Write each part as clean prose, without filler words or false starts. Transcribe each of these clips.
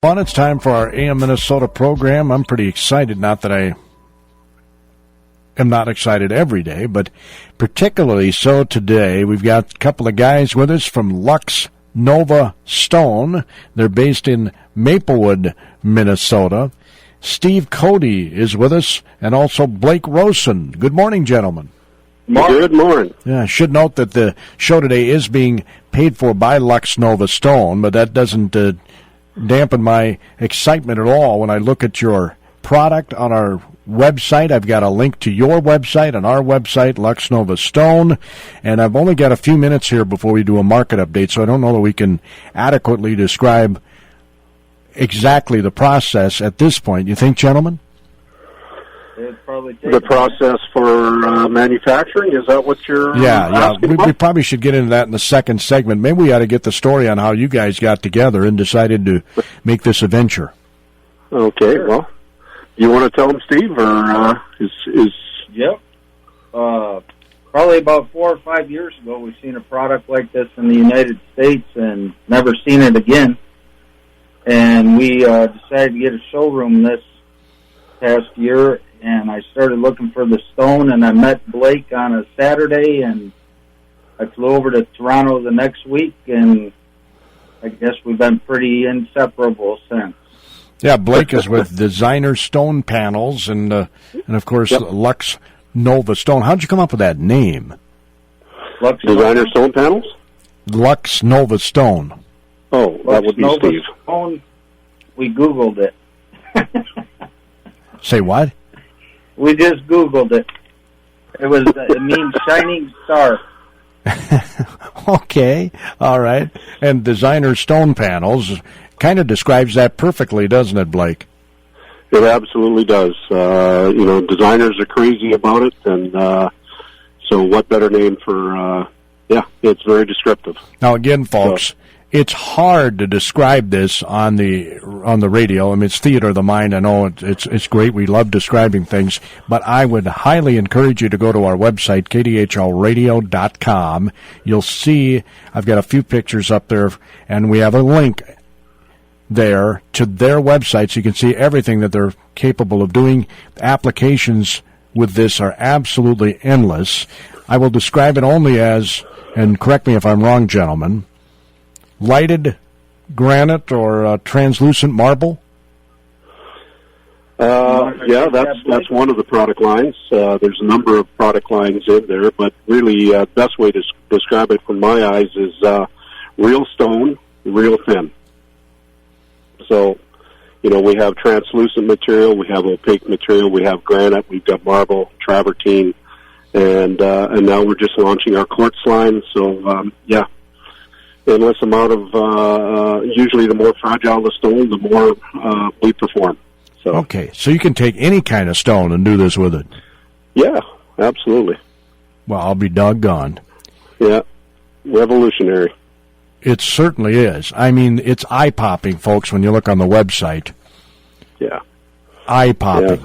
Well, it's time for our AM Minnesota program. I'm pretty excited, not that I am not excited every day, but particularly so today. We've got a couple of guys with us from Lux Nova Stone. They're based in Maplewood, Minnesota. Steve Cody is with us, and also Blake Rowson. Good morning, gentlemen. Good morning. Yeah, I should note that the show today is being paid for by Lux Nova Stone, but that doesn't dampen my excitement at all when I look at your product on our website. I've got a link to your website on our website, Lux Nova Stone, and I've only got a few minutes here before we do a market update, so I don't know that we can adequately describe exactly the process at this point. You think, gentlemen? The process for manufacturing, is that what you're asking we probably should get into that in the second segment. Maybe we ought to get the story on how you guys got together and decided to make this a venture. Okay, well, you want to tell them, Steve, or is... Yep. Probably about 4 or 5 years ago, we've seen a product like this in the United States and never seen it again. And we decided to get a showroom this past year, and I started looking for the stone, and I met Blake on a Saturday, and I flew over to Toronto the next week, and I guess we've been pretty inseparable since. Yeah, Blake is with Designer Stone Panels, and of course, Lux Nova Stone. How'd you come up with that name? Designer Stone Panels? Lux Nova Stone. Oh, that would be Nova Steve. Stone, we Googled it. Say what? We just Googled it. It means shining star. Okay, all right. And Designer Stone Panels kind of describes that perfectly, doesn't it, Blake? It absolutely does. Designers are crazy about it, and so what better name for, it's very descriptive. Now, again, folks, it's hard to describe this on the radio. I mean, it's theater of the mind. I know it's great. We love describing things, but I would highly encourage you to go to our website, kdhlradio.com. You'll see I've got a few pictures up there, and we have a link there to their website, so you can see everything that they're capable of doing. Applications with this are absolutely endless. I will describe it only as, and correct me if I'm wrong, gentlemen, lighted granite or translucent marble? That's one of the product lines. There's a number of product lines in there, but really best way to describe it from my eyes is real stone, real thin. So, we have translucent material, we have opaque material, we have granite, we've got marble, travertine, and now we're just launching our quartz line. So, endless amount of, usually the more fragile the stone, the more we perform. So. Okay, so you can take any kind of stone and do this with it? Yeah, absolutely. Well, I'll be doggone. Yeah, revolutionary. It certainly is. I mean, it's eye-popping, folks, when you look on the website. Yeah. Eye-popping.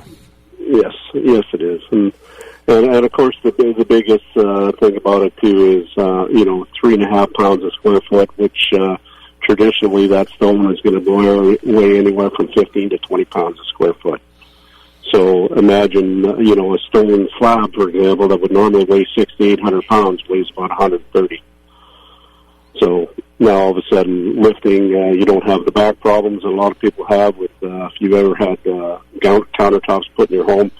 Yeah. Yes, it is. And of course, the biggest thing about it, too, is, 3.5 pounds a square foot, which traditionally that stone is going to weigh anywhere from 15 to 20 pounds a square foot. So imagine, a stone slab, for example, that would normally weigh 600 to 800 pounds, weighs about 130. So now all of a sudden lifting, you don't have the back problems that a lot of people have with, if you've ever had countertops put in your home,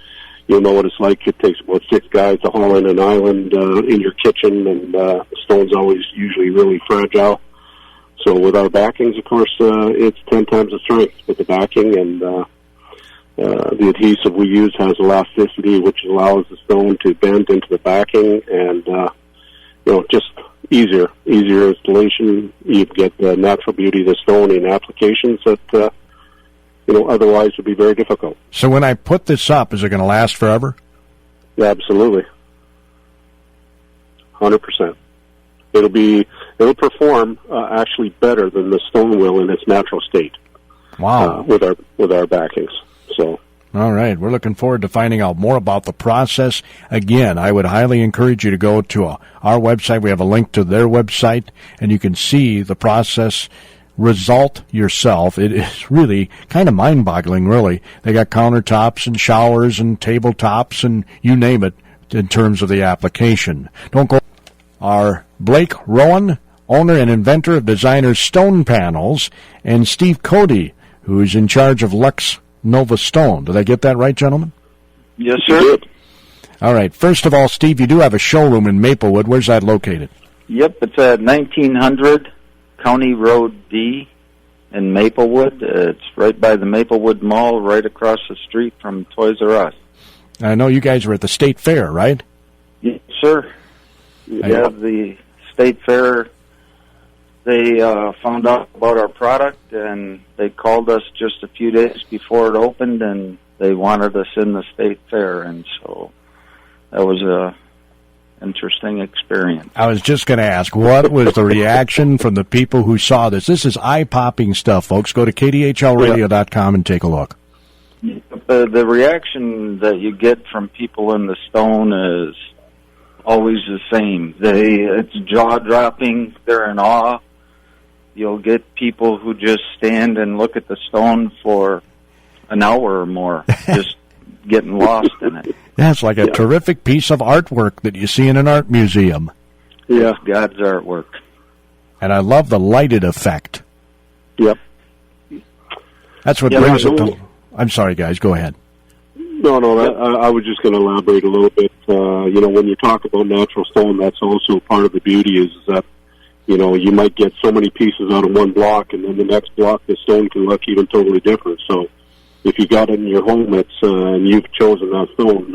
you'll know what it's like. It takes about 6 guys to haul in an island in your kitchen, and the stone's always usually really fragile. So with our backings, of course, it's 10 times the strength with the backing, and the adhesive we use has elasticity, which allows the stone to bend into the backing, and just easier installation. You get the natural beauty of the stone in applications that otherwise would be very difficult. So when I put this up, is it going to last forever? Yeah, absolutely. 100%. It'll perform actually better than the stone will in its natural state. Wow. With our backings. So. All right. We're looking forward to finding out more about the process. Again, I would highly encourage you to go to our website. We have a link to their website, and you can see the process result yourself. It is really kind of mind-boggling, really. They got countertops and showers and tabletops and you name it in terms of the application. Don't go. Our Blake Rowan, owner and inventor of designer stone panels, and Steve Cody, who is in charge of Lux Nova Stone. Did I get that right, gentlemen? Yes, sir. All right. First of all, Steve, you do have a showroom in Maplewood. Where's that located? Yep, it's at 1900 County Road D in Maplewood. It's right by the Maplewood Mall, right across the street from Toys R Us. I know you guys were at the State Fair, right? Yes, sir. Yeah, the State Fair, they found out about our product, and they called us just a few days before it opened, and they wanted us in the State Fair, and so that was a interesting experience. I was just going to ask, what was the reaction from the people who saw this? This is eye-popping stuff, folks. Go to kdhlradio.com and take a look. The reaction that you get from people in the stone is always the same. It's jaw-dropping. They're in awe. You'll get people who just stand and look at the stone for an hour or more, just getting lost in it. Yeah, it's like a terrific piece of artwork that you see in an art museum. Yeah, it's God's artwork. And I love the lighted effect. Yep. That's what brings it to... I'm sorry, guys. Go ahead. No, I was just going to elaborate a little bit. When you talk about natural stone, that's also part of the beauty is that, you might get so many pieces out of one block, and then the next block, the stone can look even totally different. So if you got it in your home, and you've chosen that stone,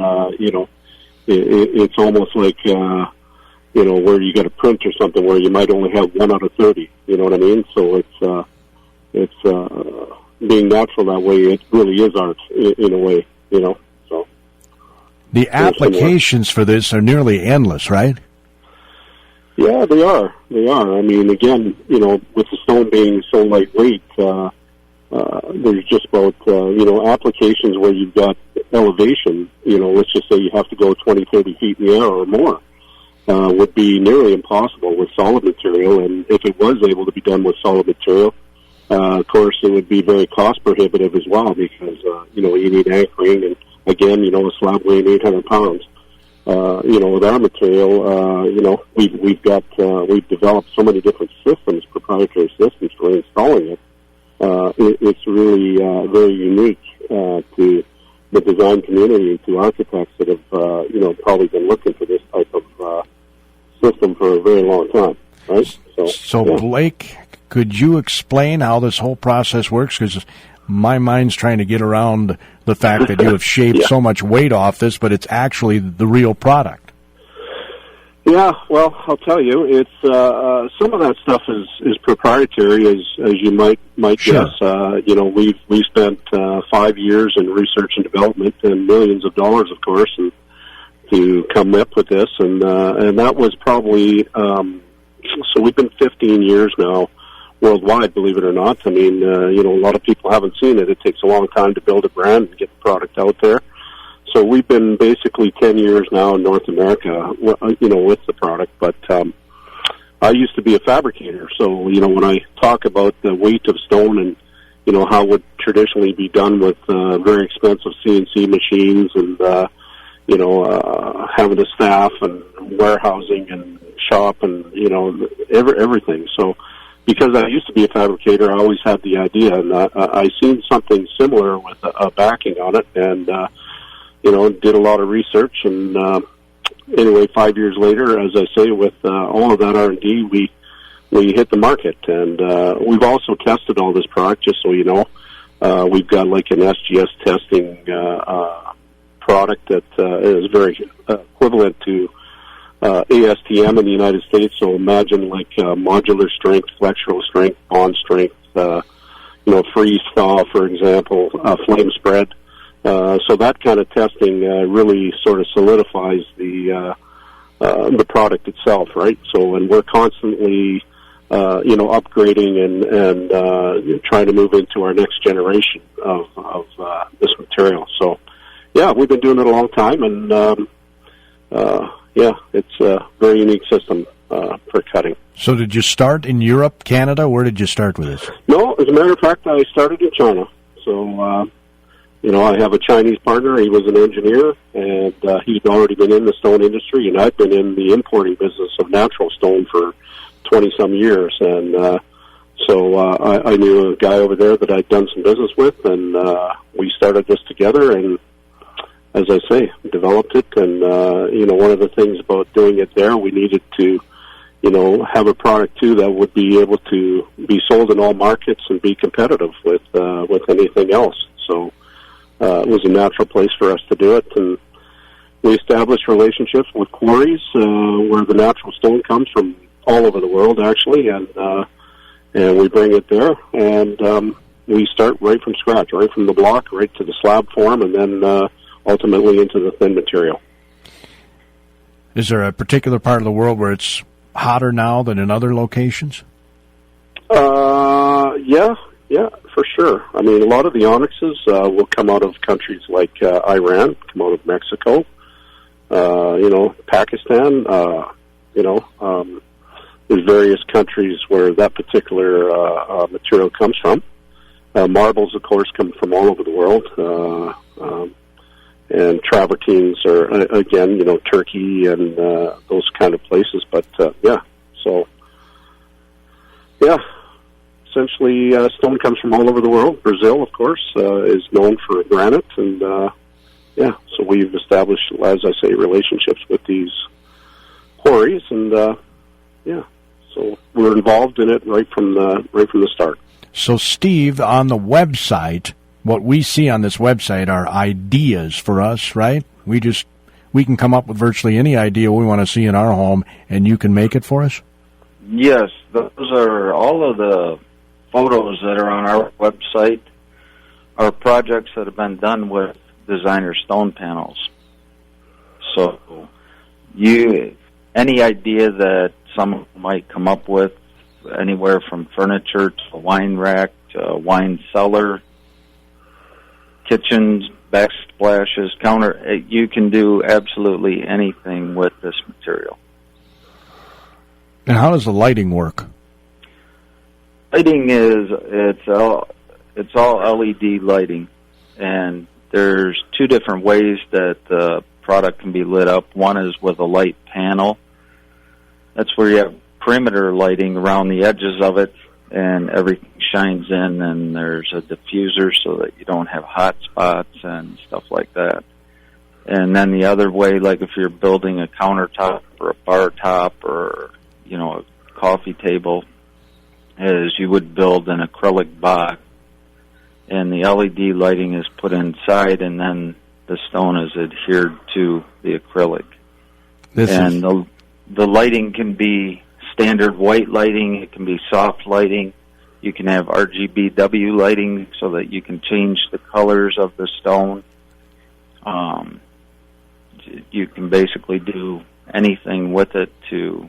it's almost like, where you got a print or something where you might only have 1 out of 30. You know what I mean? So it's being natural that way. It really is art in a way, So the applications for this are nearly endless, right? Yeah, they are. I mean, again, with the stone being so lightweight, there's just about, applications where you've got elevation, let's just say you have to go 20, 30 feet in the air or more, would be nearly impossible with solid material. And if it was able to be done with solid material, of course, it would be very cost prohibitive as well because, you need anchoring. And again, a slab weighing 800 pounds. With our material, we've developed so many different systems, proprietary systems for installing it. It's really very unique to the design community, to architects that have probably been looking for this type of system for a very long time, right? So Blake, could you explain how this whole process works? Because my mind's trying to get around the fact that you have shaved so much weight off this, but it's actually the real product. Yeah, well, I'll tell you, it's some of that stuff is proprietary, as you might Sure. guess. We spent 5 years in research and development and millions of dollars, of course, and to come up with this, and that was probably so we've been 15 years now worldwide, believe it or not. I mean, a lot of people haven't seen it. It takes a long time to build a brand and get the product out there. So we've been basically 10 years now in North America, with the product. But I used to be a fabricator. So, when I talk about the weight of stone and, how it would traditionally be done with very expensive CNC machines and, having a staff and warehousing and shop and, everything. So because I used to be a fabricator, I always had the idea. And I seen something similar with a backing on it and, did a lot of research, and anyway, 5 years later, as I say, with all of that R&D, we hit the market, and we've also tested all this product. Just so you know, we've got like an SGS testing product that is very equivalent to ASTM in the United States. So imagine like modular strength, flexural strength, bond strength, freeze thaw, for example, flame spread. So that kind of testing really sort of solidifies the product itself, right? So, and we're constantly, upgrading and trying to move into our next generation of this material. So, yeah, we've been doing it a long time, and it's a very unique system. for cutting. So did you start in Europe, Canada? Where did you start with this? No, as a matter of fact, I started in China. So, I have a Chinese partner. He was an engineer, and he'd already been in the stone industry, and I've been in the importing business of natural stone for 20-some years. And so I knew a guy over there that I'd done some business with, and we started this together, and as I say, developed it. And, one of the things about doing it there, we needed to, have a product, too, that would be able to be sold in all markets and be competitive with anything else. So it was a natural place for us to do it. And we established relationships with quarries where the natural stone comes from all over the world, actually, and we bring it there. And we start right from scratch, right from the block, right to the slab form, and then ultimately into the thin material. Is there a particular part of the world where it's hotter now than in other locations? Yeah, for sure. I mean, a lot of the onyxes will come out of countries like Iran, come out of Mexico, Pakistan, there's various countries where that particular material comes from. Marbles, of course, come from all over the world. And travertines are, again, Turkey and those kind of places. But, essentially stone comes from all over the world. Brazil, of course, is known for granite. And, so we've established, as I say, relationships with these quarries. And, so we're involved in it right from the start. So, Steve, on the website, what we see on this website are ideas for us, right? We can come up with virtually any idea we want to see in our home, and you can make it for us? Yes, those are all of the photos that are on our website are projects that have been done with designer stone panels. So any idea that someone might come up with, anywhere from furniture to a wine rack to a wine cellar, kitchens, backsplashes, counter, you can do absolutely anything with this material. And how does the lighting work? Lighting it's all LED lighting, and there's two different ways that the product can be lit up. One is with a light panel. That's where you have perimeter lighting around the edges of it, and everything shines in, and there's a diffuser so that you don't have hot spots and stuff like that. And then the other way, like if you're building a countertop or a bar top or, a coffee table, is you would build an acrylic box, and the LED lighting is put inside, and then the stone is adhered to the acrylic. The lighting can be standard white lighting, it can be soft lighting. You can have RGBW lighting so that you can change the colors of the stone. You can basically do anything with it to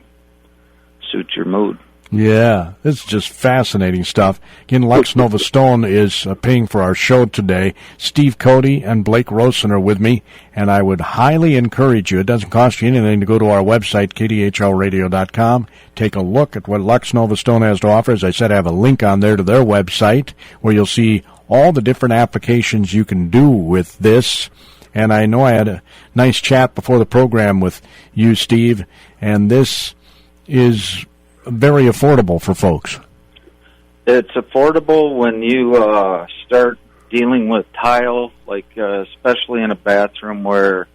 suit your mood. Yeah, it's just fascinating stuff. Again, Lux Nova Stone is paying for our show today. Steve Cody and Blake Rowson are with me, and I would highly encourage you, it doesn't cost you anything, to go to our website, kdhlradio.com, take a look at what Lux Nova Stone has to offer. As I said, I have a link on there to their website where you'll see all the different applications you can do with this. And I know I had a nice chat before the program with you, Steve, and this is very affordable for folks. It's affordable when you start dealing with tile, like especially in a bathroom where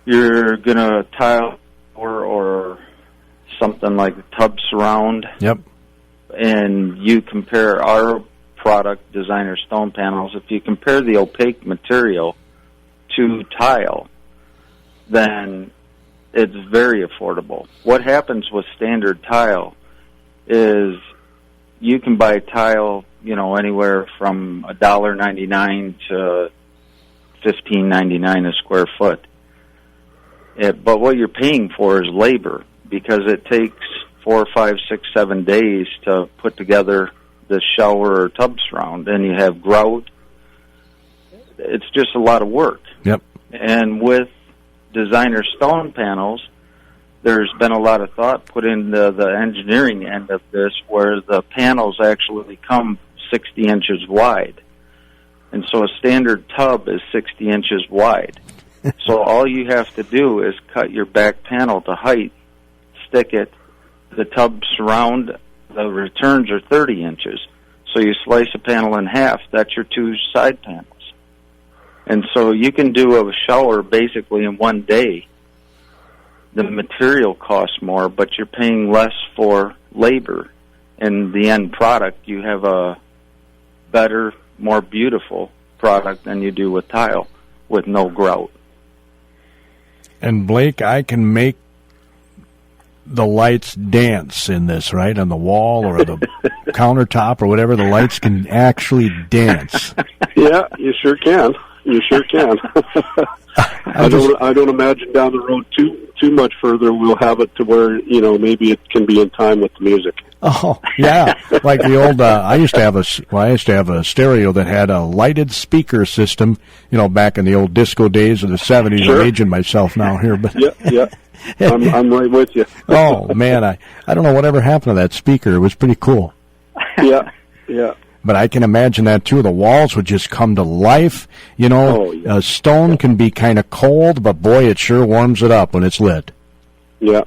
you're going to tile or something like a tub surround. Yep. And you compare our product, designer stone panels, if you compare the opaque material to tile, then it's very affordable. What happens with standard tile is you can buy tile, anywhere from $1.99 to $15.99 a square foot. But what you're paying for is labor, because it takes 4, 5, 6, 7 days to put together the shower or tub surround, and you have grout. It's just a lot of work. Yep. And with designer stone panels, there's been a lot of thought put into the engineering end of this, where the panels actually come 60 inches wide. And so a standard tub is 60 inches wide. So all you have to do is cut your back panel to height, stick it, the tub surround, the returns are 30 inches. So you slice a panel in half, that's your 2 side panels. And so you can do a shower basically in one day. The material costs more, but you're paying less for labor. And the end product, you have a better, more beautiful product than you do with tile, with no grout. And Blake, I can make the lights dance in this, right? On the wall or the countertop or whatever, the lights can actually dance. Yeah, you sure can. You sure can. I don't imagine down the road too much further we'll have it to where, you know, maybe it can be in time with the music. Oh, yeah. Like the old, I used to have a stereo that had a lighted speaker system, you know, back in the old disco days of the 70s. Sure. I'm aging myself now here, but. Yeah. I'm right with you. Oh, man, I don't know whatever happened to that speaker. It was pretty cool. Yeah. But I can imagine that, too. The walls would just come to life. You know, stone can be kind of cold, but, boy, it sure warms it up when it's lit. Yeah.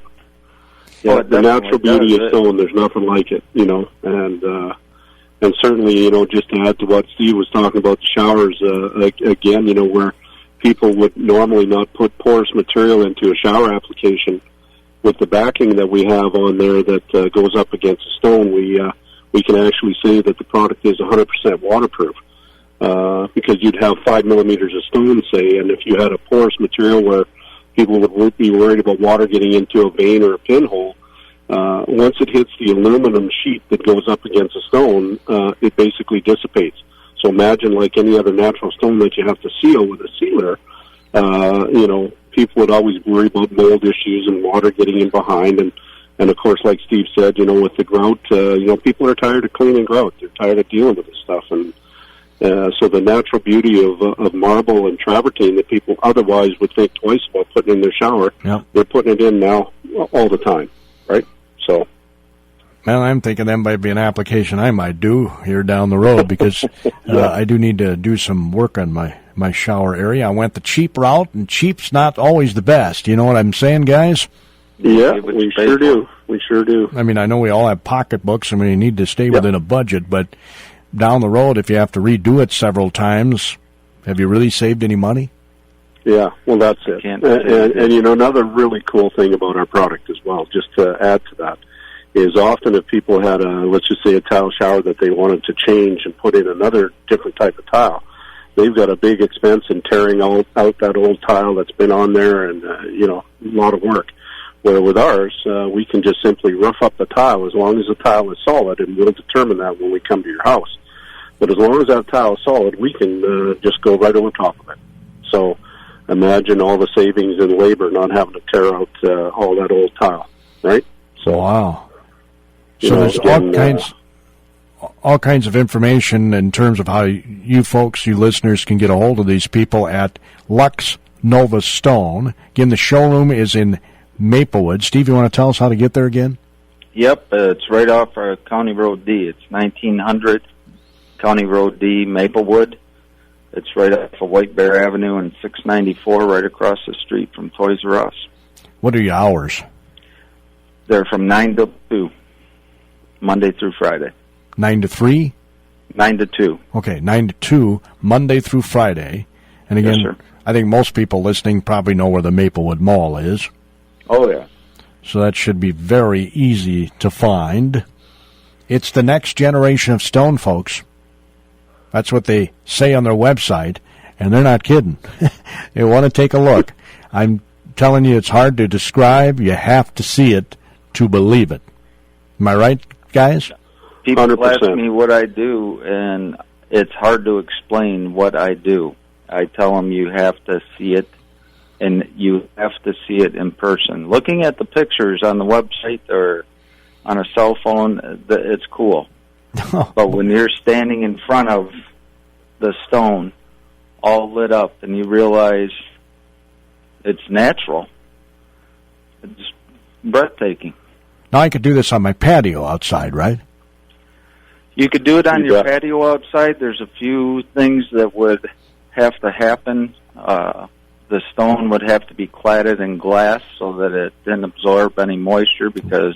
Yeah, the natural beauty of stone, there's nothing like it, you know. And certainly, you know, just to add to what Steve was talking about, the showers, again, you know, where people would normally not put porous material into a shower application, with the backing that we have on there that goes up against the stone, we can actually say that the product is 100% waterproof, because you'd have 5 millimeters of stone, say, and if you had a porous material where people would be worried about water getting into a vein or a pinhole, once it hits the aluminum sheet that goes up against the stone, it basically dissipates. So imagine like any other natural stone that you have to seal with a sealer, you know, people would always worry about mold issues and water getting in behind, and of course, like Steve said, you know, with the grout, you know, people are tired of cleaning grout. They're tired of dealing with this stuff, and so the natural beauty of marble and travertine that people otherwise would think twice about putting in their shower, they're putting it in now all the time, right? So, well, I'm thinking that might be an application I might do here down the road, because I do need to do some work on my shower area. I went the cheap route, and cheap's not always the best. You know what I'm saying, guys? Yeah, we sure do. We sure do. I mean, I know we all have pocketbooks, and we need to stay within a budget, but down the road, if you have to redo it several times, have you really saved any money? Yeah, well, that's it. And you know, another really cool thing about our product as well, just to add to that, is often if people had let's just say a tile shower that they wanted to change and put in another different type of tile, they've got a big expense in tearing out that old tile that's been on there, and, you know, a lot of work. Where with ours, we can just simply rough up the tile as long as the tile is solid, and we'll determine that when we come to your house. But as long as that tile is solid, we can just go right over top of it. So imagine all the savings in labor, not having to tear out all that old tile, right? So, wow. So there's all kinds of information in terms of how you folks, you listeners, can get a hold of these people at Lux Nova Stone. Again, the showroom is in Maplewood. Steve, you want to tell us how to get there again? Yep, it's right off County Road D. It's 1900 County Road D, Maplewood. It's right off of White Bear Avenue and 694, right across the street from Toys R Us. What are your hours? They're from 9 to 2, Monday through Friday. 9 to 3? 9 to 2. Okay, 9 to 2, Monday through Friday. And again, yes, I think most people listening probably know where the Maplewood Mall is. Oh, yeah. So that should be very easy to find. It's the next generation of stone, folks. That's what they say on their website, and they're not kidding. You want to take a look. I'm telling you, it's hard to describe. You have to see it to believe it. Am I right, guys? People 100%. ask me what I do, and it's hard to explain what I do. I tell them you have to see it, and you have to see it in person. Looking at the pictures on the website or on a cell phone, it's cool. But when you're standing in front of the stone, all lit up, and you realize it's natural, breathtaking. Now, I could do this on my patio outside, right? You could do it on You your bet. patio outside. There's a few things that would have to happen. The stone would have to be cladded in glass so that it didn't absorb any moisture, because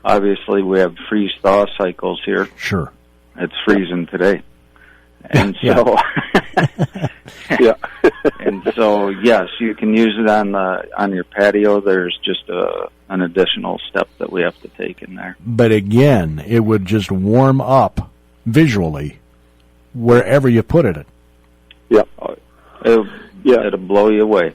obviously we have freeze-thaw cycles here. Sure. It's freezing today. And Yeah. so, Yeah. and so, yes, you can use it on your patio. There's just an additional step that we have to take in there. But again, it would just warm up visually wherever you put it. Yeah. It'll blow you away.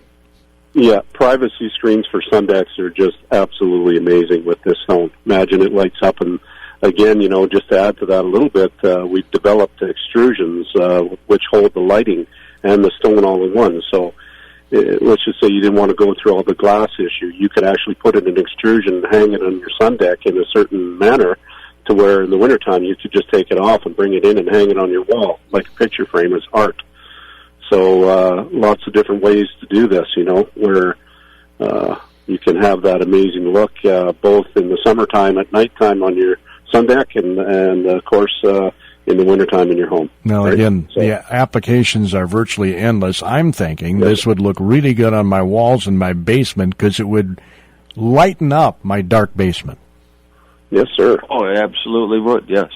Yeah, privacy screens for sun decks are just absolutely amazing with this stone. Imagine it lights up, and again, just to add to that a little bit, we've developed extrusions which hold the lighting and the stone all in one. So let's just say you didn't want to go through all the glass issue. You could actually put it in extrusion and hang it on your sun deck in a certain manner to where in the wintertime you could just take it off and bring it in and hang it on your wall like a picture frame as art. So lots of different ways to do this, where you can have that amazing look both in the summertime at nighttime on your sun deck and of course, in the wintertime in your home. Now, right? again, So, the applications are virtually endless. I'm thinking this would look really good on my walls in my basement because it would lighten up my dark basement. yes, sir. Oh, it absolutely would, yes.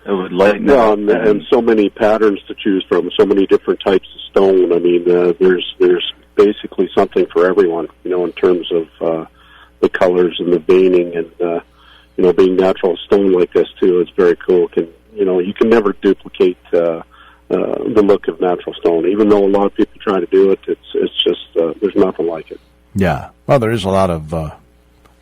It would lighten it Well, up. and so many patterns to choose from, so many different types of stone. I mean, there's basically something for everyone, in terms of the colors and the veining and, being natural stone like this too is very cool. You can never duplicate the look of natural stone. Even though a lot of people try to do it, it's just there's nothing like it. Yeah. Well, there is a lot of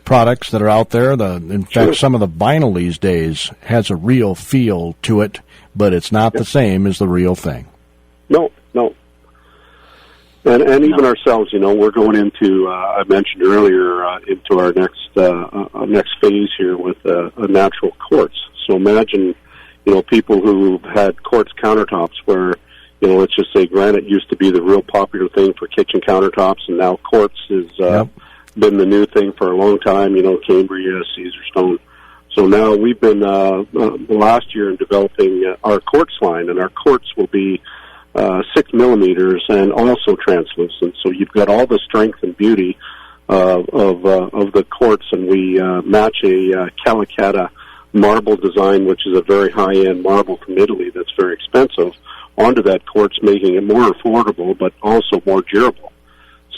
products that are out there. In fact, some of the vinyl these days has a real feel to it, but it's not the same as the real thing. No. And even ourselves, we're going into, I mentioned earlier, into our next phase here with a natural quartz. So imagine, people who've had quartz countertops where, let's just say granite used to be the real popular thing for kitchen countertops, and now quartz has been the new thing for a long time, Cambria, Caesar stone. So now we've been, last year in developing our quartz line, and our quartz will be 6 millimeters and also translucent. So you've got all the strength and beauty of the quartz, and we match a Calicata marble design, which is a very high-end marble from Italy that's very expensive, onto that quartz, making it more affordable but also more durable.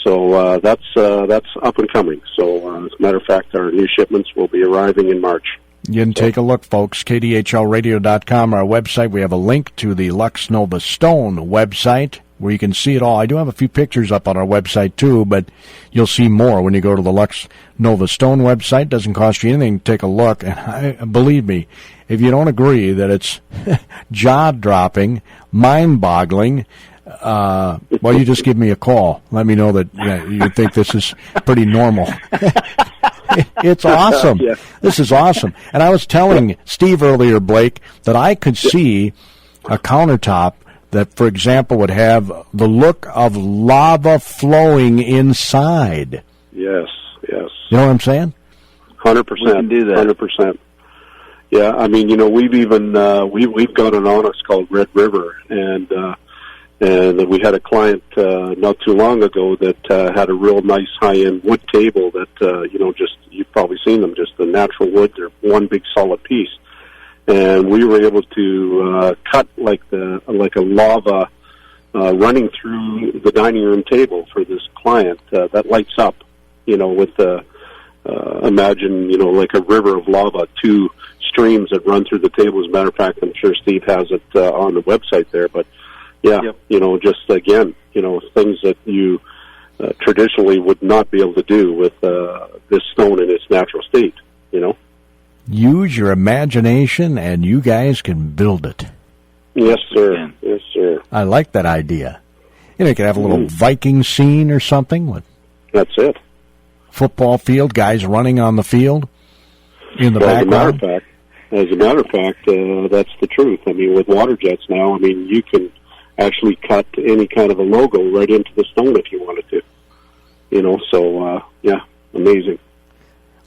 So that's up and coming. So as a matter of fact, our new shipments will be arriving in March. You can take a look, folks. KDHLradio.com, our website. We have a link to the Lux Nova Stone website where you can see it all. I do have a few pictures up on our website, too, but you'll see more when you go to the Lux Nova Stone website. It doesn't cost you anything to take a look. And believe me, if you don't agree that it's jaw-dropping, mind-boggling, well, you just give me a call. Let me know that you think this is pretty normal. It's awesome. Yeah. This is awesome. And I was telling Steve earlier, Blake, that I could see a countertop that, for example, would have the look of lava flowing inside. Yes. You know what I'm saying? 100%. We can do that. 100%. Yeah, I mean, we've even we've got an onyx called Red River, and we had a client not too long ago that had a real nice high-end wood table that just you've probably seen them, just the natural wood. They're one big solid piece, and we were able to cut like a lava running through the dining room table for this client that lights up, with the imagine like a river of lava, two streams that run through the table. As a matter of fact, I'm sure Steve has it on the website there, but. Yeah, Yep. Just again, things that you traditionally would not be able to do with this stone in its natural state, Use your imagination, and you guys can build it. Yes, sir. Yeah. Yes, sir. I like that idea. You could have a little Viking scene or something with That's it. football field, guys running on the field in the background. As a matter of fact, that's the truth. I mean, with water jets now, you can actually cut any kind of a logo right into the stone if you wanted to. So amazing.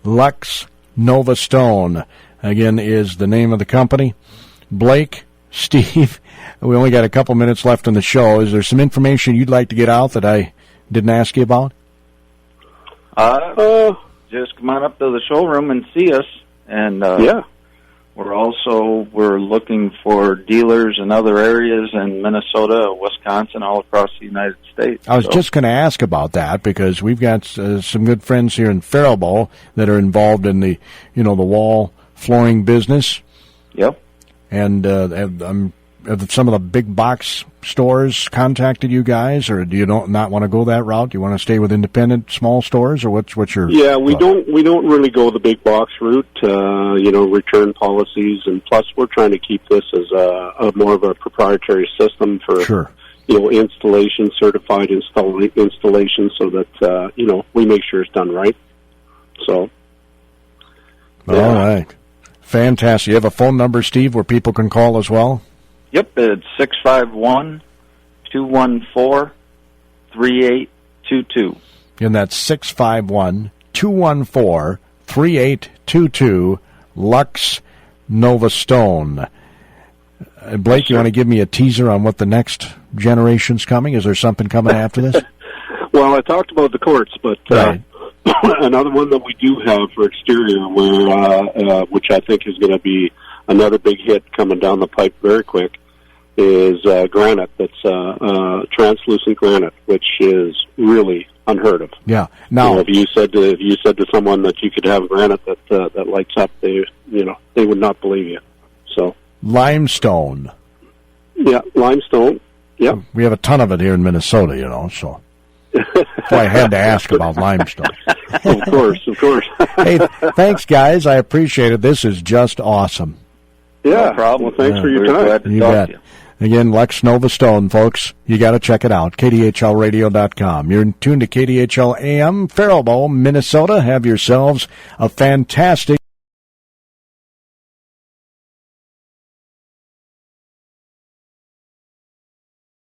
Lux Nova Stone, again, is the name of the company. Blake, Steve, we only got a couple minutes left in the show. Is there some information you'd like to get out that I didn't ask you about? Just come on up to the showroom and see us. And we're looking for dealers in other areas in Minnesota, Wisconsin, all across the United States. I was just going to ask about that because we've got some good friends here in Faribault that are involved in the wall flooring business. Yep. And have some of the big box stores contacted you guys, or do you not want to go that route? Do you want to stay with independent small stores, or what's your? Yeah, we don't really go the big box route. Return policies, and plus we're trying to keep this as a more of a proprietary system for installation, certified installation, so that we make sure it's done right. So. All right. Fantastic. You have a phone number, Steve, where people can call as well? Yep, it's 651-214-3822. And that's 651-214-3822, Lux Nova Stone. Blake, you want to give me a teaser on what the next generation's coming? Is there something coming after this? Well, I talked about the courts, but right. Another one that we do have for exterior, which I think is going to be another big hit coming down the pipe very quick, is granite. That's translucent granite, which is really unheard of. Yeah. Now, if you said to someone that you could have granite that lights up, they would not believe you. So limestone. Yeah, limestone. Yeah, we have a ton of it here in Minnesota. So. So I had to ask about limestone. Of course. Hey, thanks, guys. I appreciate it. This is just awesome. Yeah, no problem. Well, thanks for your time. Glad to you talk bet. to you. Again, Lux Nova Stone, folks. You got to check it out. KDHLradio.com. You're tuned to KDHL AM, Faribault, Minnesota. Have yourselves a fantastic